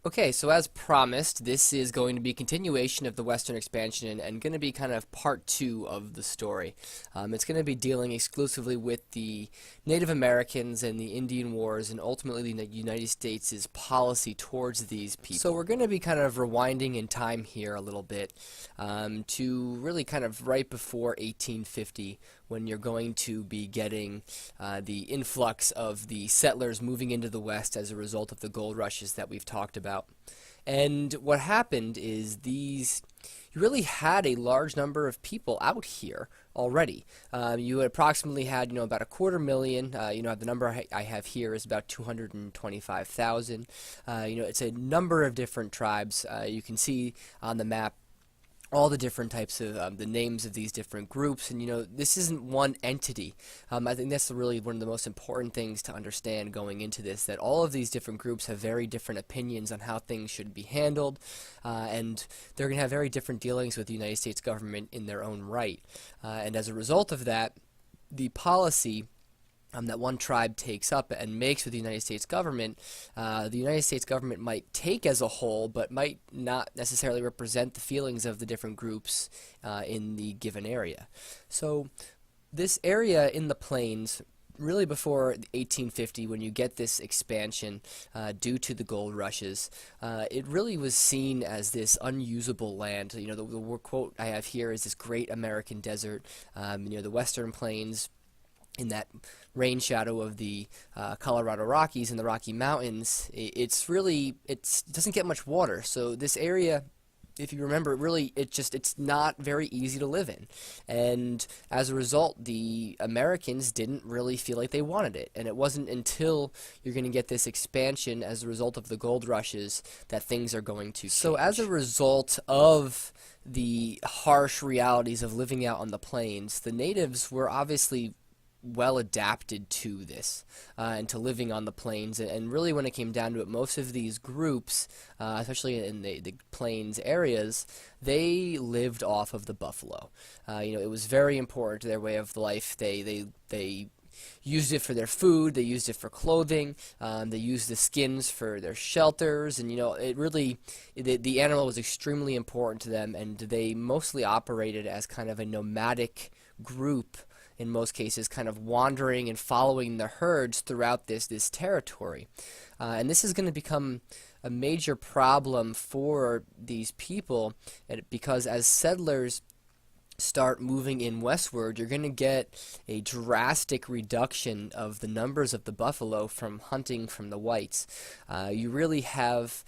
Okay, so as promised, this is going to be a continuation of the Western expansion and going to be kind of part two of the story. It's going to be dealing exclusively with the Native Americans and the Indian Wars and ultimately the United States' policy towards these people. So we're going to be kind of rewinding in time here a little bit to really kind of right before 1850 when you're going to be getting the influx of the settlers moving into the West as a result of the gold rushes that we've talked about. And what happened is you really had a large number of people out here already. You approximately had, about a 250,000. The number I have here is about 225,000. It's a number of different tribes. You can see on the map all the different types of the names of these different groups, and this isn't one entity. I think that's really one of the most important things to understand going into this, that all of these different groups have very different opinions on how things should be handled, and they're going to have very different dealings with the United States government in their own right. And as a result of that, the policy that one tribe takes up and makes with the United States government might take as a whole, but might not necessarily represent the feelings of the different groups in the given area. So this area in the plains, really before 1850, when you get this expansion due to the gold rushes, it really was seen as this unusable land. The quote I have here is this great American desert. The western plains, in that rain shadow of the Colorado Rockies and the Rocky Mountains, it doesn't get much water. So this area, if you remember, it's not very easy to live in. And as a result, the Americans didn't really feel like they wanted it. And it wasn't until you're going to get this expansion as a result of the gold rushes that things are going to change. So as a result of the harsh realities of living out on the plains, the natives were obviously well adapted to this and to living on the plains, and really when it came down to it, most of these groups, especially in the plains areas, they lived off of the buffalo. It was very important to their way of life. They used it for their food, they used it for clothing, they used the skins for their shelters, and the animal was extremely important to them, and they mostly operated as kind of a nomadic group in most cases, kind of wandering and following the herds throughout this territory. And this is going to become a major problem for these people, because as settlers start moving in westward, you're going to get a drastic reduction of the numbers of the buffalo from hunting from the whites. You really have,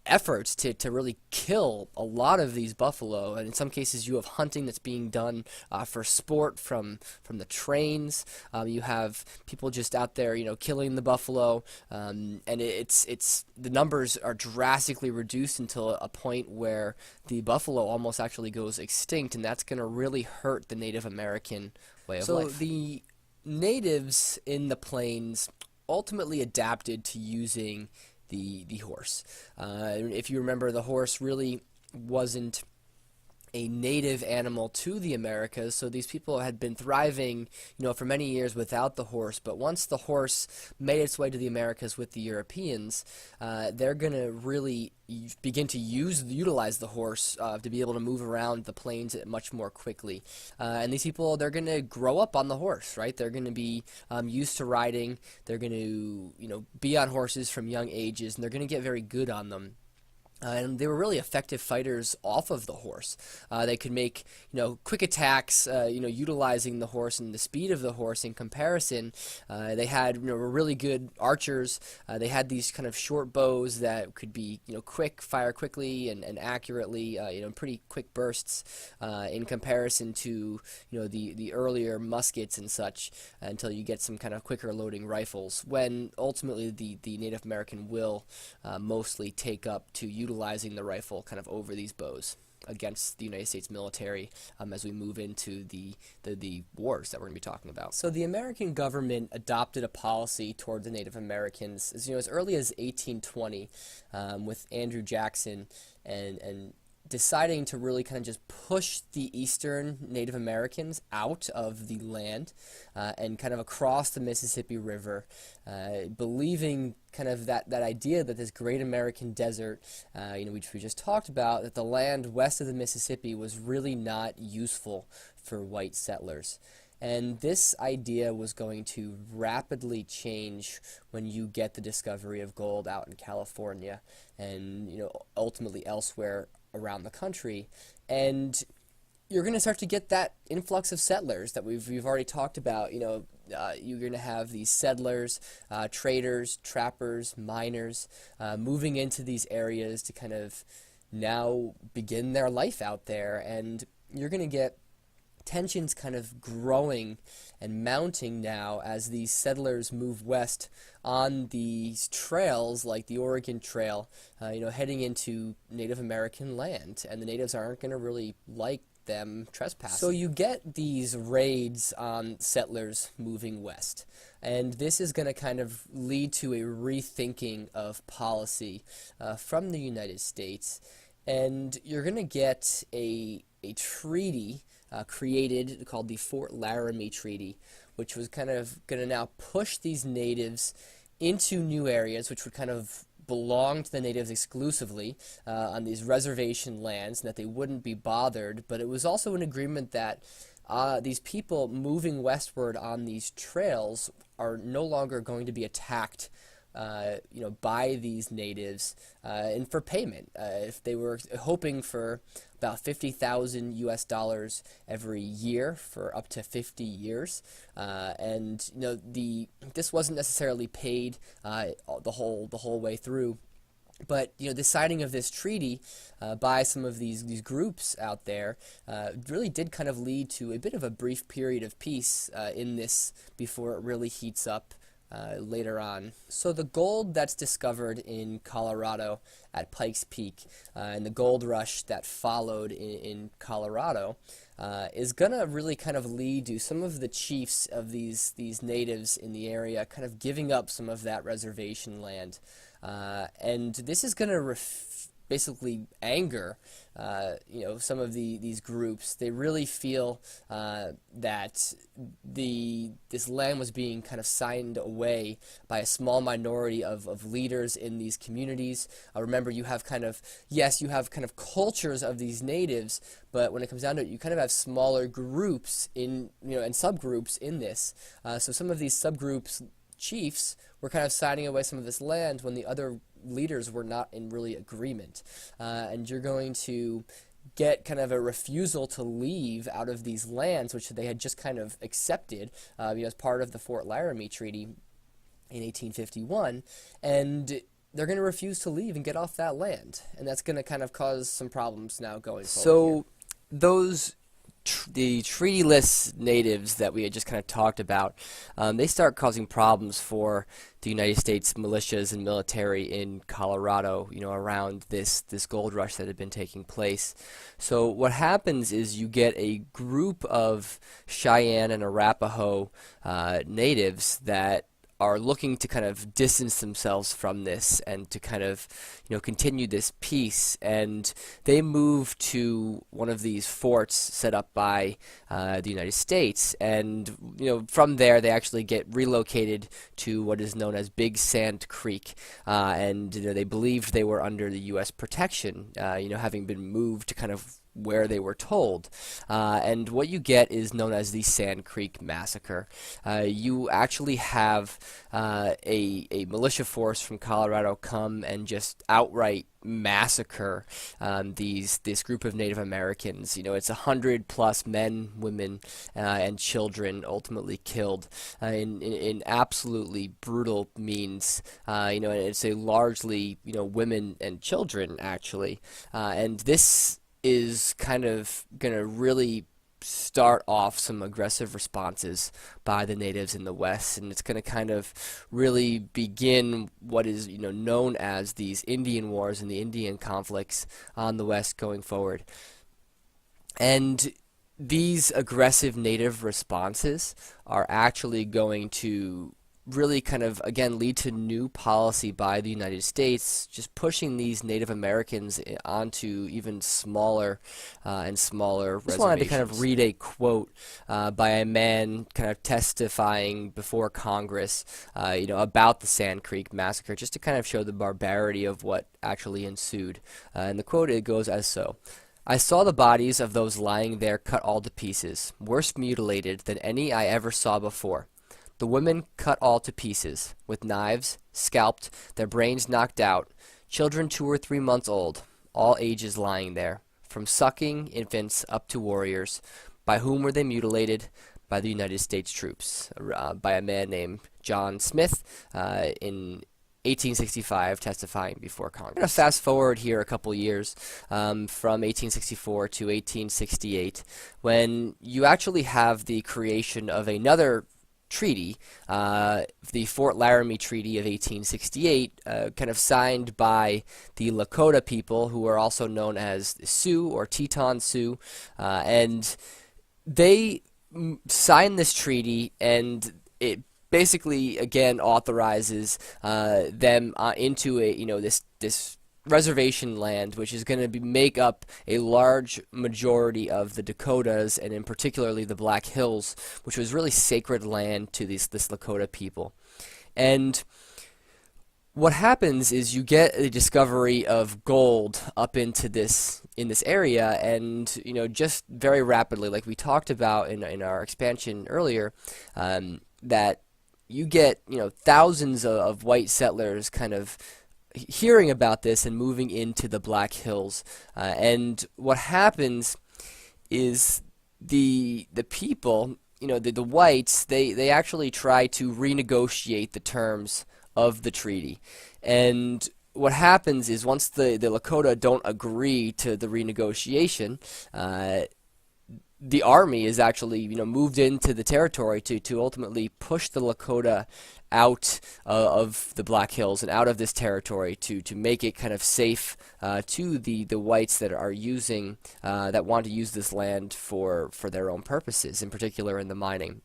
efforts to really kill a lot of these buffalo, and in some cases you have hunting that's being done for sport from the trains. You have people just out there killing the buffalo, and the numbers are drastically reduced until a point where the buffalo almost actually goes extinct, and that's going to really hurt the Native American way of life. So the natives in the plains ultimately adapted to using the horse. If you remember, the horse really wasn't a native animal to the Americas, so these people had been thriving, for many years without the horse. But once the horse made its way to the Americas with the Europeans, they're going to really begin to utilize the horse to be able to move around the plains much more quickly. And these people, they're going to grow up on the horse, right? They're going to be used to riding. They're going to, be on horses from young ages, and they're going to get very good on them. And they were really effective fighters off of the horse. They could make, quick attacks, utilizing the horse and the speed of the horse in comparison. They had, were really good archers. They had these kind of short bows that could be, fire quickly and accurately, pretty quick bursts in comparison to, the earlier muskets and such, until you get some kind of quicker loading rifles, when ultimately the Native American will mostly take up to utilizing the rifle kind of over these bows against the United States military as we move into the wars that we're going to be talking about. So the American government adopted a policy toward the Native Americans as early as 1820 with Andrew Jackson and deciding to really kind of just push the eastern Native Americans out of the land and kind of across the Mississippi River, believing kind of that idea that this great American desert, which we just talked about, that the land west of the Mississippi was really not useful for white settlers. And this idea was going to rapidly change when you get the discovery of gold out in California and ultimately elsewhere around the country. And you're going to start to get that influx of settlers that we've already talked about. You're going to have these settlers, traders, trappers, miners moving into these areas to kind of now begin their life out there. And you're going to get tensions kind of growing and mounting now as these settlers move west on these trails like the Oregon Trail, heading into Native American land, and the natives aren't going to really like them trespassing. So you get these raids on settlers moving west, and this is going to kind of lead to a rethinking of policy from the United States, and you're going to get a treaty created called the Fort Laramie Treaty, which was kind of going to now push these natives into new areas which would kind of belong to the natives exclusively on these reservation lands, and that they wouldn't be bothered. But it was also an agreement that these people moving westward on these trails are no longer going to be attacked by these natives and for payment. If they were hoping for about $50,000 every year for up to 50 years, and this wasn't necessarily paid the whole way through. But the signing of this treaty by some of these groups out there really did kind of lead to a bit of a brief period of peace in this before it really heats up later on. So the gold that's discovered in Colorado at Pikes Peak and the gold rush that followed in Colorado is going to really kind of lead to some of the chiefs of these natives in the area kind of giving up some of that reservation land. And this is going to basically anger some of these groups. They really feel that this land was being kind of signed away by a small minority of leaders in these communities. Remember, you have kind of cultures of these natives, but when it comes down to it, you kind of have smaller groups and subgroups in this. So some of these subgroups chiefs were kind of signing away some of this land when the other leaders were not in really agreement. And you're going to get kind of a refusal to leave out of these lands, which they had just kind of accepted as part of the Fort Laramie Treaty in 1851, and they're going to refuse to leave and get off that land. And that's going to kind of cause some problems now going forward. So the treatyless natives that we had just kind of talked about, they start causing problems for the United States militias and military in Colorado, around this gold rush that had been taking place. So what happens is you get a group of Cheyenne and Arapaho natives that are looking to kind of distance themselves from this and to kind of continue this peace, and they move to one of these forts set up by the United States, and from there they actually get relocated to what is known as Big Sand Creek, and they believed they were under the U.S. protection, having been moved to kind of where they were told. And what you get is known as the SANDCREEK Massacre. You actually have a militia force from Colorado come and just outright massacre this group of Native Americans. It's 100+ men, women, and children ultimately killed in absolutely brutal means. And it's a largely women and children actually, and this is kind of going to really start off some aggressive responses by the natives in the West, and it's going to kind of really begin what is known as these Indian Wars and the Indian conflicts on the West going forward. And these aggressive native responses are actually going to really kind of, again, lead to new policy by the United States, just pushing these Native Americans onto even smaller and smaller reservations. I just wanted to kind of read a quote by a man kind of testifying before Congress, about the SANDCREEK massacre, just to kind of show the barbarity of what actually ensued. And the quote, it goes as so. I saw the bodies of those lying there cut all to pieces, worse mutilated than any I ever saw before. The women cut all to pieces, with knives, scalped, their brains knocked out, children 2 or 3 months old, all ages lying there, from sucking infants up to warriors. By whom were they mutilated? By the United States troops, by a man named John Smith in 1865, testifying before Congress. I'm going to fast forward here a couple years from 1864 to 1868, when you actually have the creation of another treaty, the Fort Laramie Treaty of 1868, kind of signed by the Lakota people, who are also known as the Sioux or Teton Sioux, and they signed this treaty, and it basically again authorizes them into a this reservation land, which is going to make up a large majority of the Dakotas, and in particularly the Black Hills, which was really sacred land to this Lakota people. And what happens is you get a discovery of gold up into this area, and just very rapidly, like we talked about in our expansion earlier, that you get thousands of white settlers kind of hearing about this and moving into the Black Hills, and what happens is the people, the whites, they actually try to renegotiate the terms of the treaty. And what happens is, once the Lakota don't agree to the renegotiation, the army is actually moved into the territory to ultimately push the Lakota out of the Black Hills and out of this territory to make it kind of safe to the whites that are using that want to use this land for their own purposes, in particular in the mining.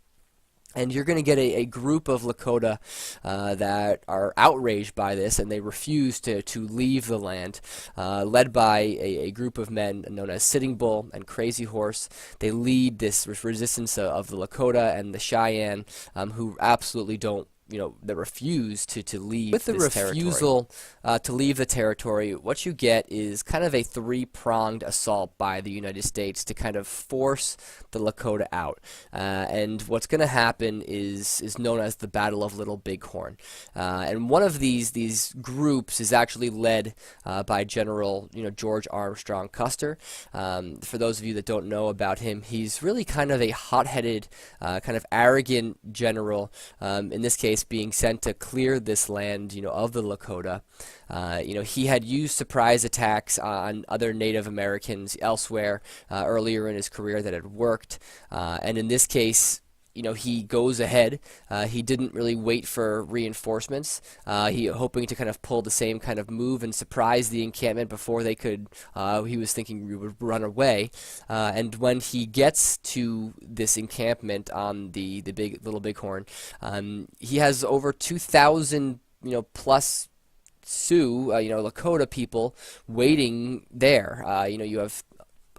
And you're going to get a group of Lakota that are outraged by this, and they refuse to leave the land, led by a group of men known as Sitting Bull and Crazy Horse. They lead this resistance of the Lakota and the Cheyenne, who absolutely don't, that refuse to leave this territory. With the refusal to leave the territory, what you get is kind of a three-pronged assault by the United States to kind of force the Lakota out. And what's going to happen is known as the Battle of Little Bighorn. And one of these groups is actually led by General George Armstrong Custer. For those of you that don't know about him, he's really kind of a hot-headed, kind of arrogant general. In this case, being sent to clear this land, of the Lakota. He had used surprise attacks on other Native Americans elsewhere earlier in his career that had worked, and in this case, he goes ahead. He didn't really wait for reinforcements. He hoping to kind of pull the same kind of move and surprise the encampment before they could. He was thinking we would run away. And when he gets to this encampment on the Little Bighorn, he has over 2,000 plus Sioux, Lakota people waiting there. You have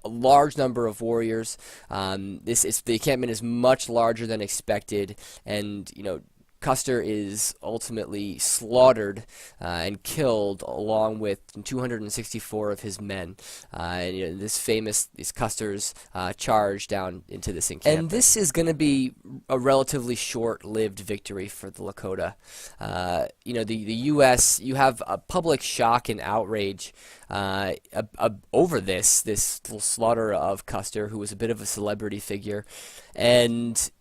a large number of warriors. The encampment is much larger than expected, and Custer is ultimately slaughtered and killed, along with 264 of his men. These Custer's charge down into this encampment. And this is going to be a relatively short-lived victory for the Lakota. The U.S., you have a public shock and outrage over this slaughter of Custer, who was a bit of a celebrity figure, and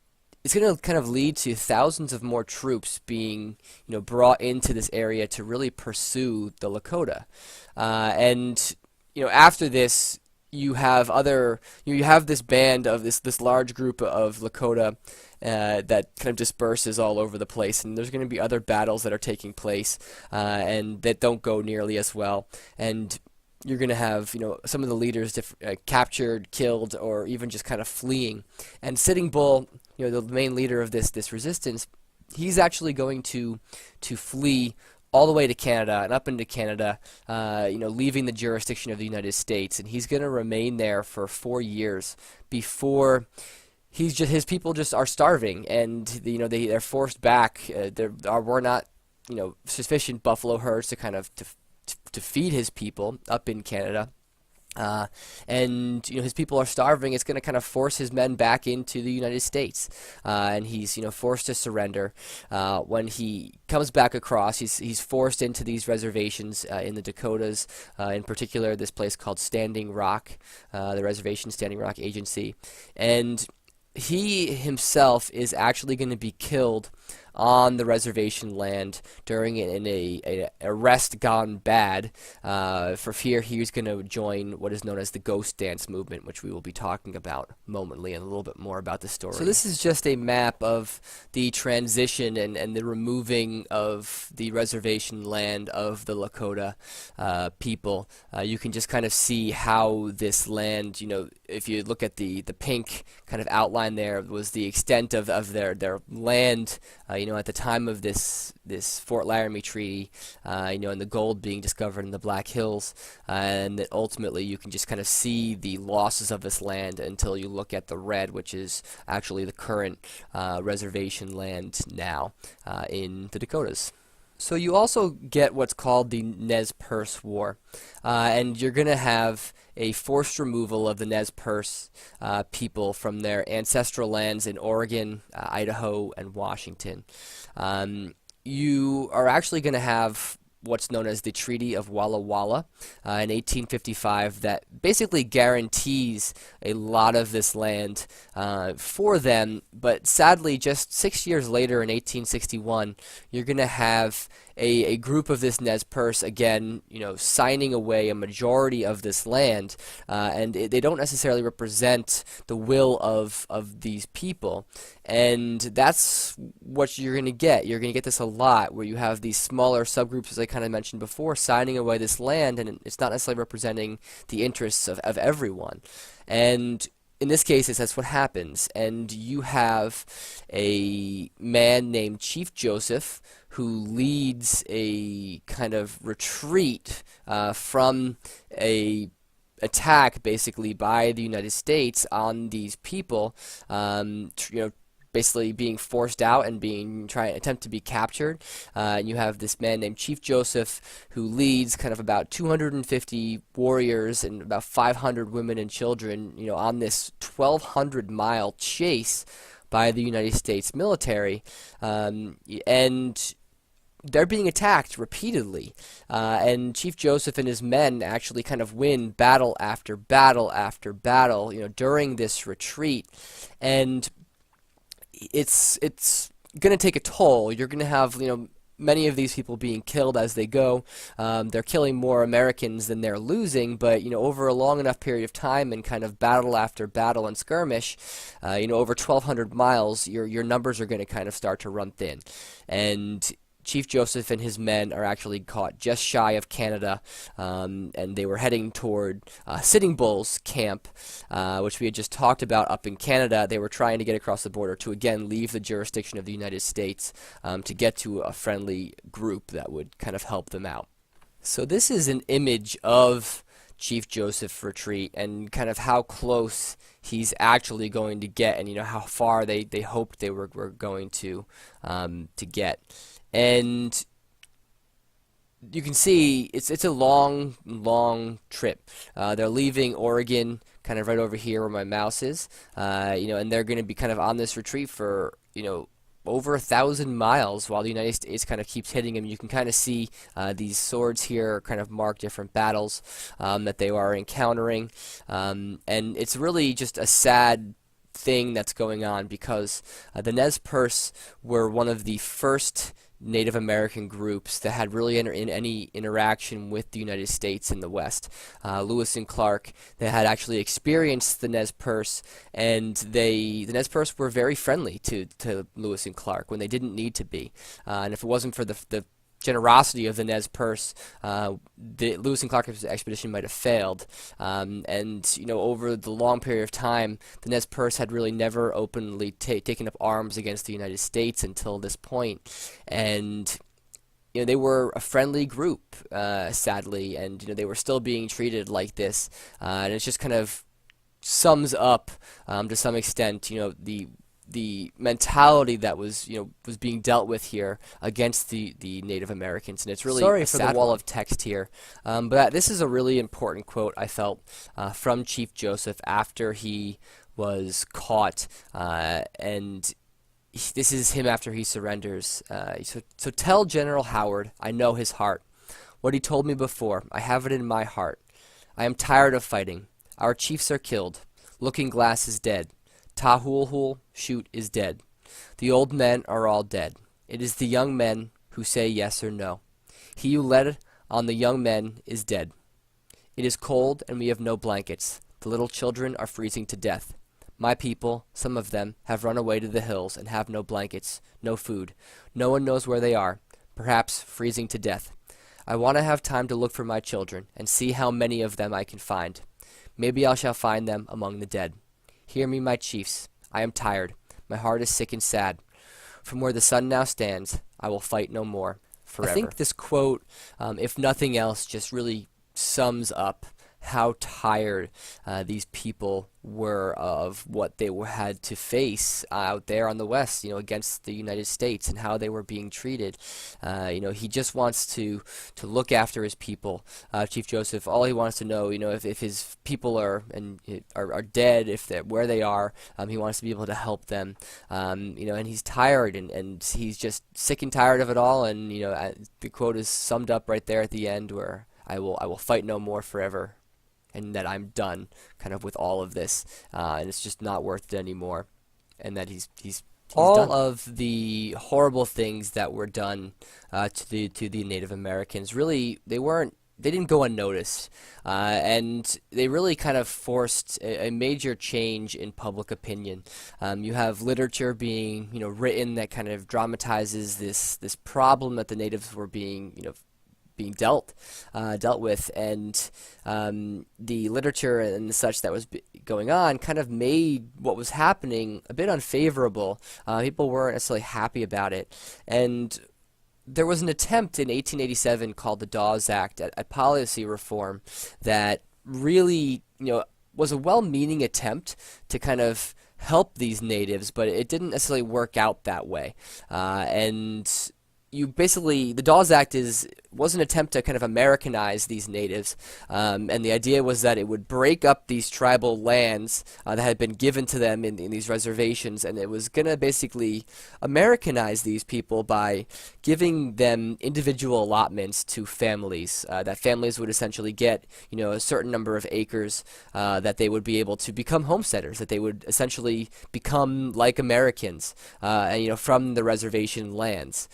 it's going to kind of lead to thousands of more troops being, brought into this area to really pursue the Lakota. After this, you have this band of this large group of Lakota that kind of disperses all over the place, and there's going to be other battles that are taking place and that don't go nearly as well. And you're going to have, some of the leaders captured, killed, or even just kind of fleeing. And Sitting Bull, the main leader of this resistance, he's actually going to flee all the way to Canada and up into Canada, leaving the jurisdiction of the United States, and he's going to remain there for 4 years before his people just are starving, and they're forced back. There were not sufficient buffalo herds to kind of to feed his people up in Canada. And his people are starving. It's going to kind of force his men back into the United States, and he's forced to surrender. When he comes back across, he's forced into these reservations in the Dakotas, in particular this place called Standing Rock, the reservation Standing Rock Agency, and he himself is actually going to be killed on the reservation land during a arrest gone bad. For fear he's going to join what is known as the Ghost Dance movement, which we will be talking about momently and a little bit more about the story. So this is just a map of the transition and the removing of the reservation land of the Lakota people. You can just kind of see how this land, if you look at the pink kind of outline there, was the extent of their land, at the time of this Fort Laramie Treaty, and the gold being discovered in the Black Hills, and that ultimately you can just kind of see the losses of this land until you look at the red, which is actually the current reservation land now in the Dakotas. So you also get what's called the Nez-Perce War, and you're going to have a forced removal of the Nez-Perce people from their ancestral lands in Oregon, Idaho, and Washington. You are actually going to have what's known as the Treaty of Walla Walla in 1855 that basically guarantees a lot of this land for them, but sadly just 6 years later in 1861 you're going to have a group of this Nez-Perce again, signing away a majority of this land, and they don't necessarily represent the will of these people, and that's what you're going to get. You're going to get this a lot, where you have these smaller subgroups, as I kind of mentioned before, signing away this land, and it's not necessarily representing the interests of everyone. And in this case, that's what happens, and you have a man named Chief Joseph who leads a kind of retreat from a attack, basically, by the United States on these people, basically being forced out and attempt to be captured. And you have this man named Chief Joseph who leads kind of about 250 warriors and about 500 women and children, on this 1,200-mile chase by the United States military, and they're being attacked repeatedly, and Chief Joseph and his men actually kind of win battle after battle after battle, during this retreat, and it's going to take a toll. You're going to have, many of these people being killed as they go. They're killing more Americans than they're losing, but over a long enough period of time and kind of battle after battle and skirmish, over 1,200 miles, your numbers are going to kind of start to run thin, and Chief Joseph and his men are actually caught just shy of Canada, and they were heading toward Sitting Bull's camp, which we had just talked about up in Canada. They were trying to get across the border to again leave the jurisdiction of the United States to get to a friendly group that would kind of help them out. So this is an image of Chief Joseph's retreat and kind of how close he's actually going to get, and how far they hoped they were going to get. And you can see it's a long trip. They're leaving Oregon kind of right over here where my mouse is, and they're going to be kind of on this retreat for over 1,000 miles while the United States kind of keeps hitting them. You can kind of see these swords here kind of mark different battles that they are encountering, and it's really just a sad thing that's going on, because the Nez-Perce were one of the first Native American groups that had really any interaction with the United States in the West. Lewis and Clark, they had actually experienced the Nez-Perce, and the Nez-Perce were very friendly to Lewis and Clark when they didn't need to be. And if it wasn't for the generosity of the Nez Perce, the Lewis and Clark's expedition might have failed. And over the long period of time, the Nez Perce had really never openly taken up arms against the United States until this point. And they were a friendly group, sadly, and they were still being treated like this. And it just kind of sums up, to some extent, the mentality that was being dealt with here against the Native Americans. And it's really Sorry a for sad the wall of text here. But this is a really important quote, I felt, from Chief Joseph after he was caught, and this is him after he surrenders. So tell General Howard I know his heart. What he told me before, I have it in my heart. I am tired of fighting. Our chiefs are killed. Looking Glass is dead. Tahulhul Shoot is dead. The old men are all dead. It is the young men who say yes or no. He who led on the young men is dead. It is cold and we have no blankets. The little children are freezing to death. My people, some of them, have run away to the hills and have no blankets, no food. No one knows where they are, perhaps freezing to death. I want to have time to look for my children and see how many of them I can find. Maybe I shall find them among the dead. Hear me, my chiefs. I am tired. My heart is sick and sad. From where the sun now stands, I will fight no more forever. I think this quote, if nothing else, just really sums up how tired these people were of what they had to face out there on the West, against the United States, and how they were being treated. He just wants to look after his people. Chief Joseph, all he wants to know, if his people are dead, if they're where they are, he wants to be able to help them. And he's tired, and he's just sick and tired of it all. And the quote is summed up right there at the end, where I will fight no more forever, and that I'm done kind of with all of this, and it's just not worth it anymore, and that he's all done. Of the horrible things that were done to the Native Americans, really they didn't go unnoticed, and they really kind of forced a major change in public opinion. You have literature being written that kind of dramatizes this problem that the natives were being dealt with, and the literature and such that was going on kind of made what was happening a bit unfavorable. People weren't necessarily happy about it, and there was an attempt in 1887 called the DAWES Act at policy reform that really was a well-meaning attempt to kind of help these natives, but it didn't necessarily work out that way. And the DAWES Act was an attempt to kind of Americanize these natives, and the idea was that it would break up these tribal lands that had been given to them in these reservations, and it was going to basically Americanize these people by giving them individual allotments to families, that families would essentially get a certain number of acres, that they would be able to become homesteaders, that they would essentially become like Americans, and from the reservation lands.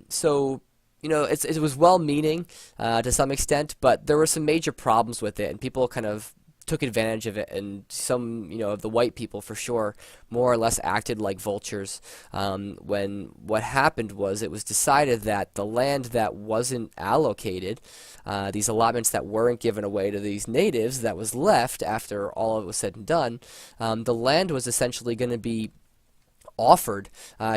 So it was well-meaning to some extent, but there were some major problems with it, and people kind of took advantage of it, and some of the white people for sure more or less acted like vultures, when what happened was it was decided that the land that wasn't allocated, these allotments that weren't given away to these natives, that was left after all of it was said and done, the land was essentially going to be offered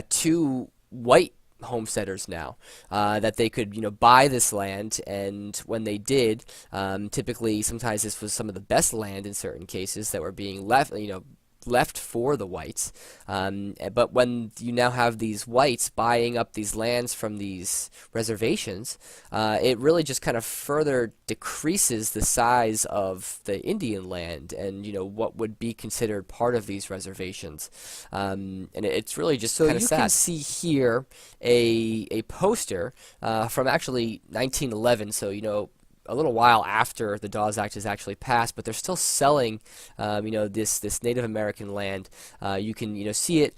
to white homesteaders now, that they could buy this land, and when they did, typically sometimes this was some of the best land in certain cases that were being left for the whites, but when you now have these whites buying up these lands from these reservations, it really just kind of further decreases the size of the Indian land and what would be considered part of these reservations, and it's really just kind of sad. So you can see here a poster from actually 1911, so a little while after the DAWES Act is actually passed, but they're still selling, this Native American land. You can, see it,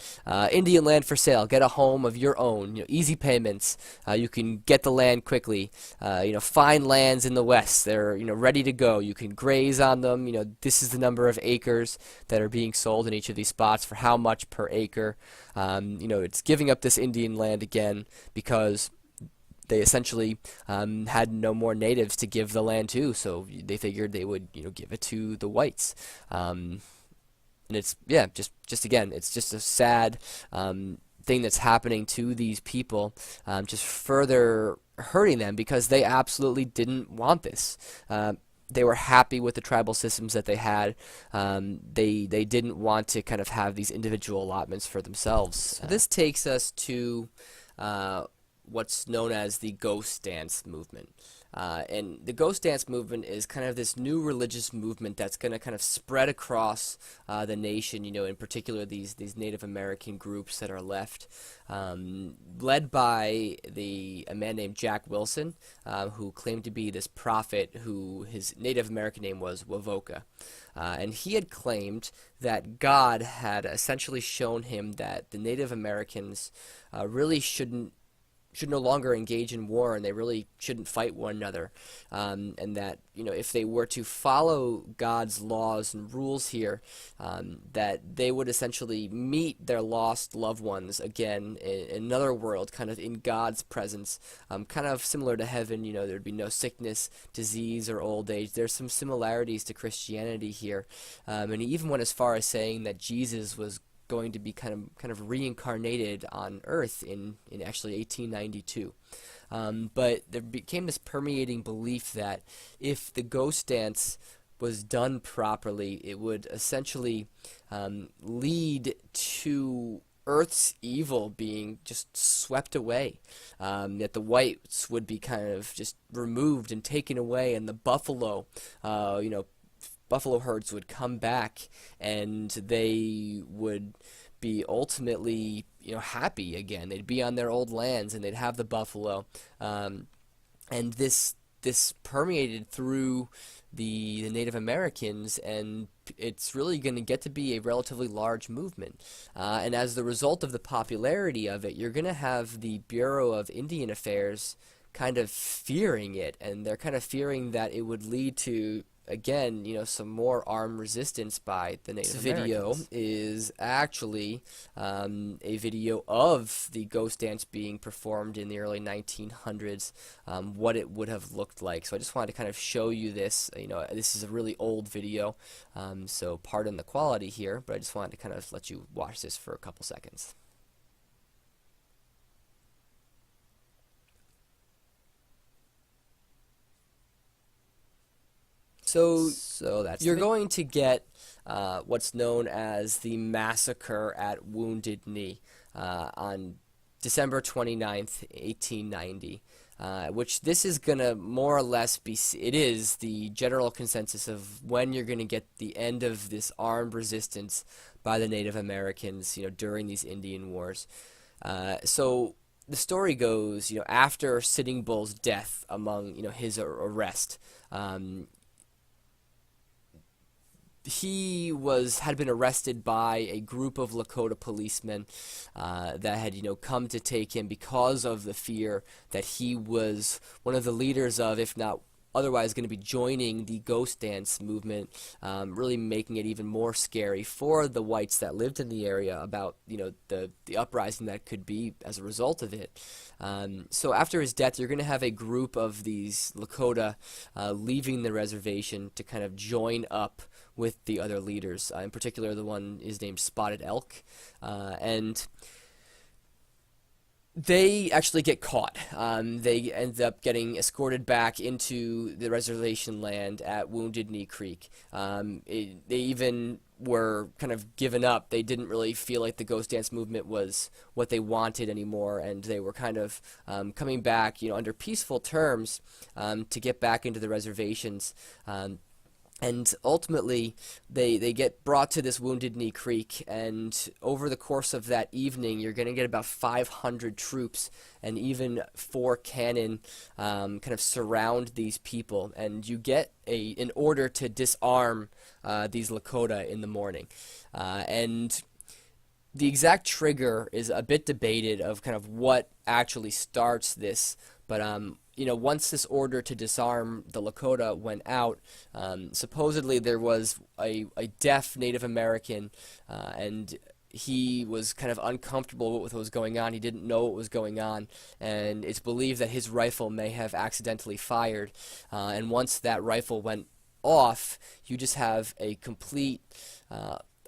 Indian land for sale. Get a home of your own. Easy payments. You can get the land quickly. Fine lands in the West. They're, ready to go. You can graze on them. This is the number of acres that are being sold in each of these spots for how much per acre. It's giving up this Indian land again because they essentially had no more natives to give the land to, so they figured they would, give it to the whites. And it's, yeah, just again, it's just a sad thing that's happening to these people, just further hurting them because they absolutely didn't want this. They were happy with the tribal systems that they had. They didn't want to kind of have these individual allotments for themselves. So this takes us to what's known as the ghost dance movement. And the ghost dance movement is kind of this new religious movement that's going to kind of spread across the nation, in particular these Native American groups that are left, led by a man named Jack Wilson, who claimed to be this prophet who his Native American name was Wavoka. And he had claimed that God had essentially shown him that the Native Americans really should no longer engage in war, and they really shouldn't fight one another, and that if they were to follow God's laws and rules here, that they would essentially meet their lost loved ones again in another world, kind of in God's presence, kind of similar to heaven. There'd be no sickness, disease, or old age. There's some similarities to Christianity here, and he even went as far as saying that Jesus was going to be kind of reincarnated on Earth in actually 1892. But there became this permeating belief that if the ghost dance was done properly, it would essentially lead to Earth's evil being just swept away, that the whites would be kind of just removed and taken away, and the buffalo herds would come back, and they would be ultimately, happy again. They'd be on their old lands, and they'd have the buffalo, and this permeated through the Native Americans, and it's really going to get to be a relatively large movement. And as the result of the popularity of it, you're going to have the Bureau of Indian Affairs kind of fearing it, and they're kind of fearing that it would lead to, again, some more armed resistance by the Native Americans. This video is actually a video of the ghost dance being performed in the early 1900s, what it would have looked like. So I just wanted to kind of show you this. This is a really old video, so pardon the quality here, but I just wanted to kind of let you watch this for a couple seconds. So that's you're going to get what's known as the massacre at Wounded Knee on December 29th, 1890, which this is going to more or less be, it is the general consensus of when you're going to get the end of this armed resistance by the Native Americans, during these Indian Wars. So the story goes, after Sitting Bull's death, among, his arrest, he had been arrested by a group of Lakota policemen that had, come to take him because of the fear that he was one of the leaders of, if not otherwise going to be joining the ghost dance movement, really making it even more scary for the whites that lived in the area about, the uprising that could be as a result of it. So after his death, you're going to have a group of these Lakota leaving the reservation to kind of join up with the other leaders. In particular, the one is named Spotted Elk, and they actually get caught. They end up getting escorted back into the reservation land at Wounded Knee Creek. They even were kind of given up. They didn't really feel like the ghost dance movement was what they wanted anymore, and they were kind of coming back, under peaceful terms, to get back into the reservations. And ultimately, they get brought to this Wounded Knee Creek, and over the course of that evening, you're going to get about 500 troops and even 4 cannon kind of surround these people, and you get an order to disarm these Lakota in the morning. And the exact trigger is a bit debated of kind of what actually starts this, but once this order to disarm the Lakota went out, supposedly there was a deaf Native American and he was kind of uncomfortable with what was going on. He didn't know what was going on, and it's believed that his rifle may have accidentally fired. And once that rifle went off, you just have a complete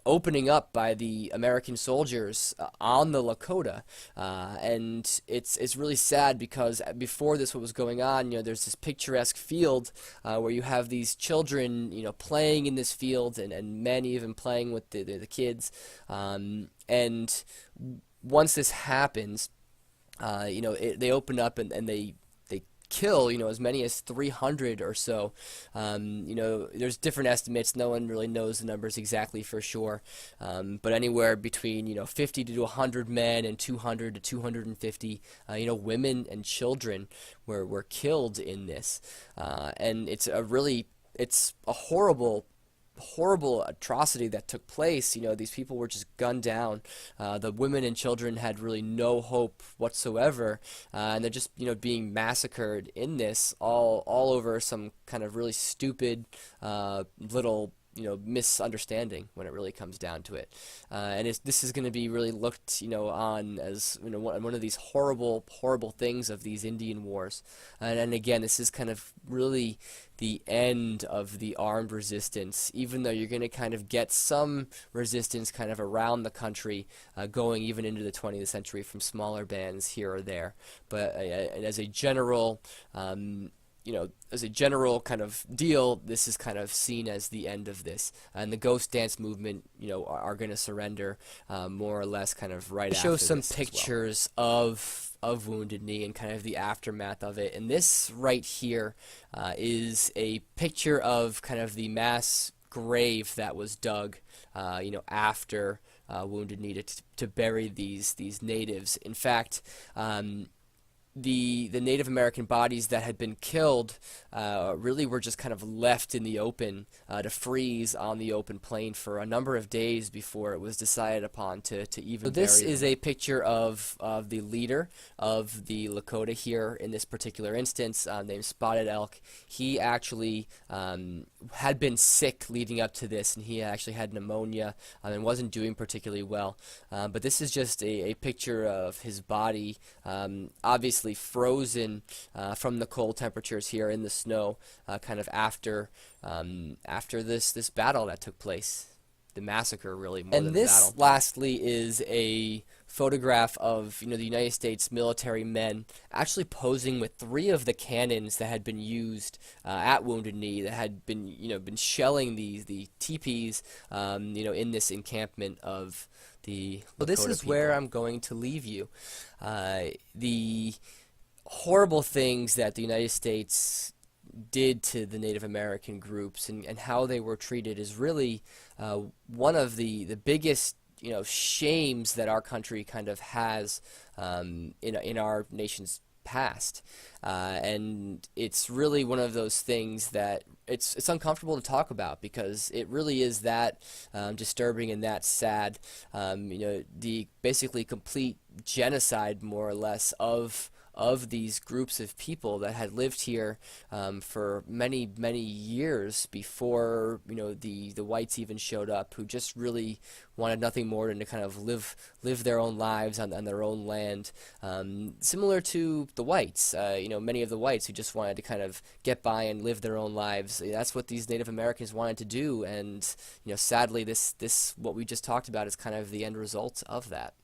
opening up by the American soldiers on the Lakota, and it's really sad because before this, what was going on, there's this picturesque field where you have these children, playing in this field, and men even playing with the kids, and once this happens, they open up and they kill, as many as 300 or so. There's different estimates. No one really knows the numbers exactly for sure, but anywhere between 50 to 100 men and 200 to 250 women and children were killed in this, and it's a horrible atrocity that took place. These people were just gunned down. The women and children had really no hope whatsoever, and they're just being massacred in this all over some kind of really stupid little misunderstanding when it really comes down to it. And this is going to be really looked on as one of these horrible things of these Indian wars. And again, this is kind of really the end of the armed resistance, even though you're going to kind of get some resistance kind of around the country, going even into the 20th century from smaller bands here or there. But as a general kind of deal, this is kind of seen as the end of this, and the Ghost Dance movement, are going to surrender more or less kind of right after this. Show some pictures of Wounded Knee and kind of the aftermath of it, and this right here is a picture of kind of the mass grave that was dug, after Wounded Knee to bury these natives. In fact, the Native American bodies that had been killed really were just kind of left in the open to freeze on the open plain for a number of days before it was decided upon to even bury them. This is a picture of the leader of the Lakota here in this particular instance, named Spotted Elk. He actually had been sick leading up to this, and he actually had pneumonia and wasn't doing particularly well. But this is just a picture of his body, obviously frozen from the cold temperatures here in the snow, kind of after this battle that took place, the massacre, really, more than the battle. And this, lastly, is a photograph of the United States military men actually posing with 3 of the cannons that had been used at Wounded Knee, that had been shelling the teepees in this encampment of the Lakota this is people. Where I'm going to leave you. The horrible things that the United States did to the Native American groups and how they were treated is really one of the biggest shames that our country kind of has in our nation's past, and it's really one of those things that it's uncomfortable to talk about because it really is that disturbing and that sad. The basically complete genocide, more or less, of these groups of people that had lived here for many years before the whites even showed up, who just really wanted nothing more than to kind of live their own lives on their own land, similar to the whites. Many of the whites who just wanted to kind of get by and live their own lives. That's what these Native Americans wanted to do, and sadly, this what we just talked about is kind of the end result of that.